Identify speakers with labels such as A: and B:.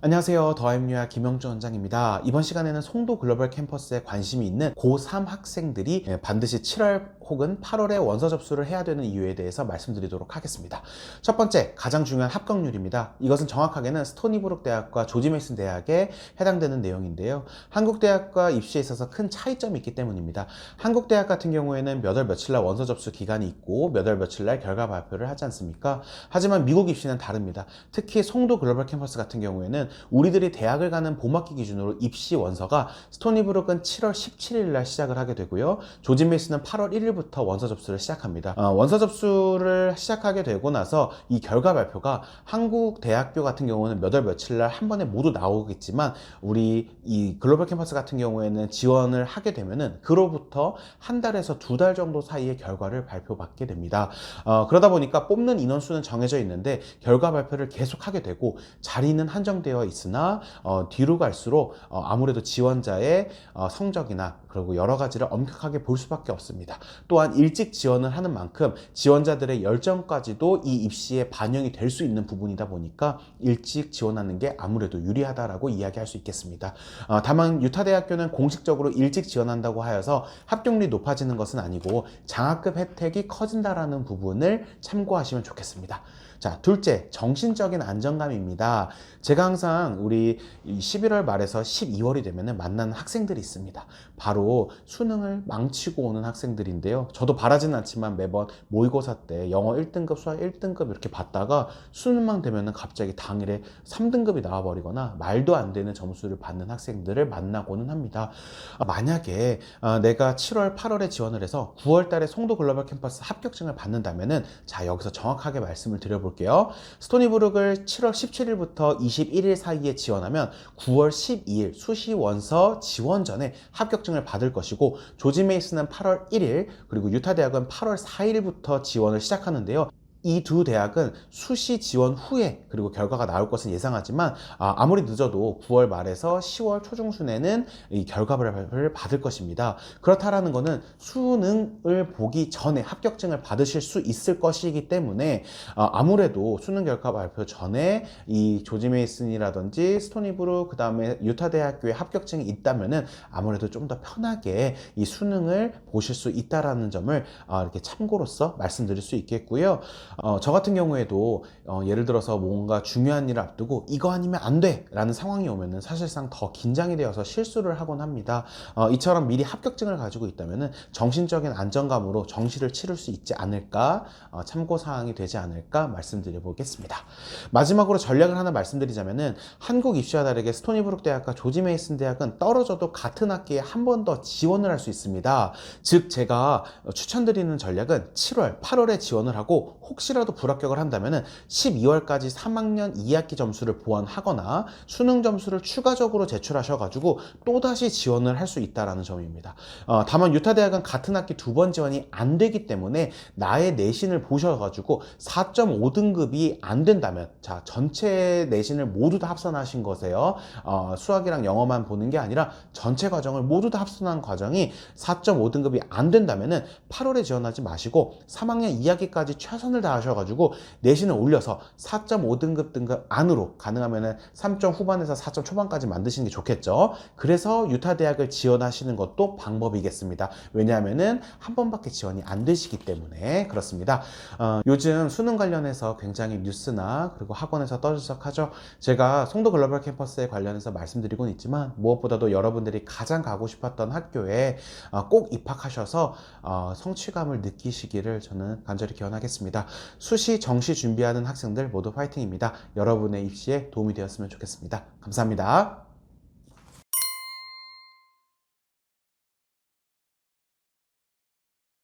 A: 안녕하세요. 더하임류야 김영준 원장입니다. 이번 시간에는 송도 글로벌 캠퍼스에 관심이 있는 고3 학생들이 반드시 7월 혹은 8월에 원서 접수를 해야 되는 이유에 대해서 말씀드리도록 하겠습니다. 첫 번째, 가장 중요한 합격률입니다. 이것은 정확하게는 스토니브룩 대학과 조지 메이슨 대학에 해당되는 내용인데요. 한국 대학과 입시에 있어서 큰 차이점이 있기 때문입니다. 한국 대학 같은 경우에는 몇 월 며칠 날 원서 접수 기간이 있고 몇 월 며칠 날 결과 발표를 하지 않습니까? 하지만 미국 입시는 다릅니다. 특히 송도 글로벌 캠퍼스 같은 경우에는 우리들이 대학을 가는 봄학기 기준으로 입시 원서가 스토니브룩은 7월 17일 날 시작을 하게 되고요. 조지 메이슨은 8월 1일부터 원서 접수를 시작합니다. 원서 접수를 시작하게 되고 나서 이 결과 발표가 한국 대학교 같은 경우는 몇 월 며칠 날 한 번에 모두 나오겠지만 우리 이 글로벌 캠퍼스 같은 경우에는 지원을 하게 되면은 그로부터 한 달에서 두 달 정도 사이에 결과를 발표받게 됩니다. 그러다 보니까 뽑는 인원수는 정해져 있는데 결과 발표를 계속하게 되고 자리는 한정되어 있으나 뒤로 갈수록 아무래도 지원자의 성적이나 그리고 여러 가지를 엄격하게 볼 수밖에 없습니다. 또한 일찍 지원을 하는 만큼 지원자들의 열정까지도 이 입시에 반영이 될 수 있는 부분이다 보니까 일찍 지원하는 게 아무래도 유리하다라고 이야기할 수 있겠습니다. 다만 유타 대학교는 공식적으로 일찍 지원한다고 하여서 합격률이 높아지는 것은 아니고 장학금 혜택이 커진다라는 부분을 참고하시면 좋겠습니다. 자, 둘째, 정신적인 안정감입니다. 제가 항상 우리 11월 말에서 12월이 되면 만나는 학생들이 있습니다. 바로 수능을 망치고 오는 학생들인데요. 저도 바라지는 않지만 매번 모의고사 때 영어 1등급, 수학 1등급 이렇게 받다가 수능만 되면 갑자기 당일에 3등급이 나와버리거나 말도 안 되는 점수를 받는 학생들을 만나고는 합니다. 만약에 내가 7월, 8월에 지원을 해서 9월 달에 송도 글로벌 캠퍼스 합격증을 받는다면은 자, 여기서 정확하게 말씀을 드려볼게요. 스토니브룩을 7월 17일부터 21일 사이에 지원하면 9월 12일 수시 원서 지원 전에 합격증을 받을 것이고 조지 메이슨은 8월 1일 그리고 유타 대학은 8월 4일부터 지원을 시작하는데요. 이 두 대학은 수시 지원 후에 그리고 결과가 나올 것은 예상하지만 아무리 늦어도 9월 말에서 10월 초중순에는 이 결과를 받을 것입니다. 그렇다라는 것은 수능을 보기 전에 합격증을 받으실 수 있을 것이기 때문에 아무래도 수능 결과 발표 전에 이 조지 메이슨이라든지 스토니브룩 그 다음에 유타 대학교에 합격증이 있다면은 아무래도 좀 더 편하게 이 수능을 보실 수 있다라는 점을 이렇게 참고로서 말씀드릴 수 있겠고요. 저 같은 경우에도 예를 들어서 뭔가 중요한 일을 앞두고 이거 아니면 안 돼! 라는 상황이 오면은 사실상 더 긴장이 되어서 실수를 하곤 합니다. 이처럼 미리 합격증을 가지고 있다면은 정신적인 안정감으로 정시를 치를 수 있지 않을까, 참고사항이 되지 않을까 말씀드려 보겠습니다. 마지막으로 전략을 하나 말씀드리자면은 한국 입시와 다르게 스토니브룩 대학과 조지 메이슨 대학은 떨어져도 같은 학기에 한 번 더 지원을 할 수 있습니다. 즉 제가 추천드리는 전략은 7월, 8월에 지원을 하고 혹시라도 불합격을 한다면 12월까지 3학년 2학기 점수를 보완하거나 수능 점수를 추가적으로 제출하셔가지고 또다시 지원을 할 수 있다는 점입니다. 다만 유타 대학은 같은 학기 두 번 지원이 안 되기 때문에 나의 내신을 보셔가지고 4.5등급이 안 된다면 자 전체 내신을 모두 다 합산하신 거세요. 수학이랑 영어만 보는 게 아니라 전체 과정을 모두 다 합산한 과정이 4.5등급이 안 된다면 8월에 지원하지 마시고 3학년 2학기까지 최선을 다하셔가지고 내신을 올려서 4.5등급 등급 안으로 가능하면 3점 후반에서 4점 초반까지 만드시는 게 좋겠죠. 그래서 유타 대학을 지원하시는 것도 방법이겠습니다. 왜냐하면은 한 번밖에 지원이 안 되시기 때문에 그렇습니다. 요즘 수능 관련해서 굉장히 뉴스나 그리고 학원에서 떠들썩하죠. 제가 송도 글로벌 캠퍼스에 관련해서 말씀드리곤 있지만 무엇보다도 여러분들이 가장 가고 싶었던 학교에 꼭 입학하셔서 성취감을 느끼시기를 저는 간절히 기원하겠습니다. 수시, 정시 준비하는 학생들 모두 파이팅입니다. 여러분의 입시에 도움이 되었으면 좋겠습니다. 감사합니다.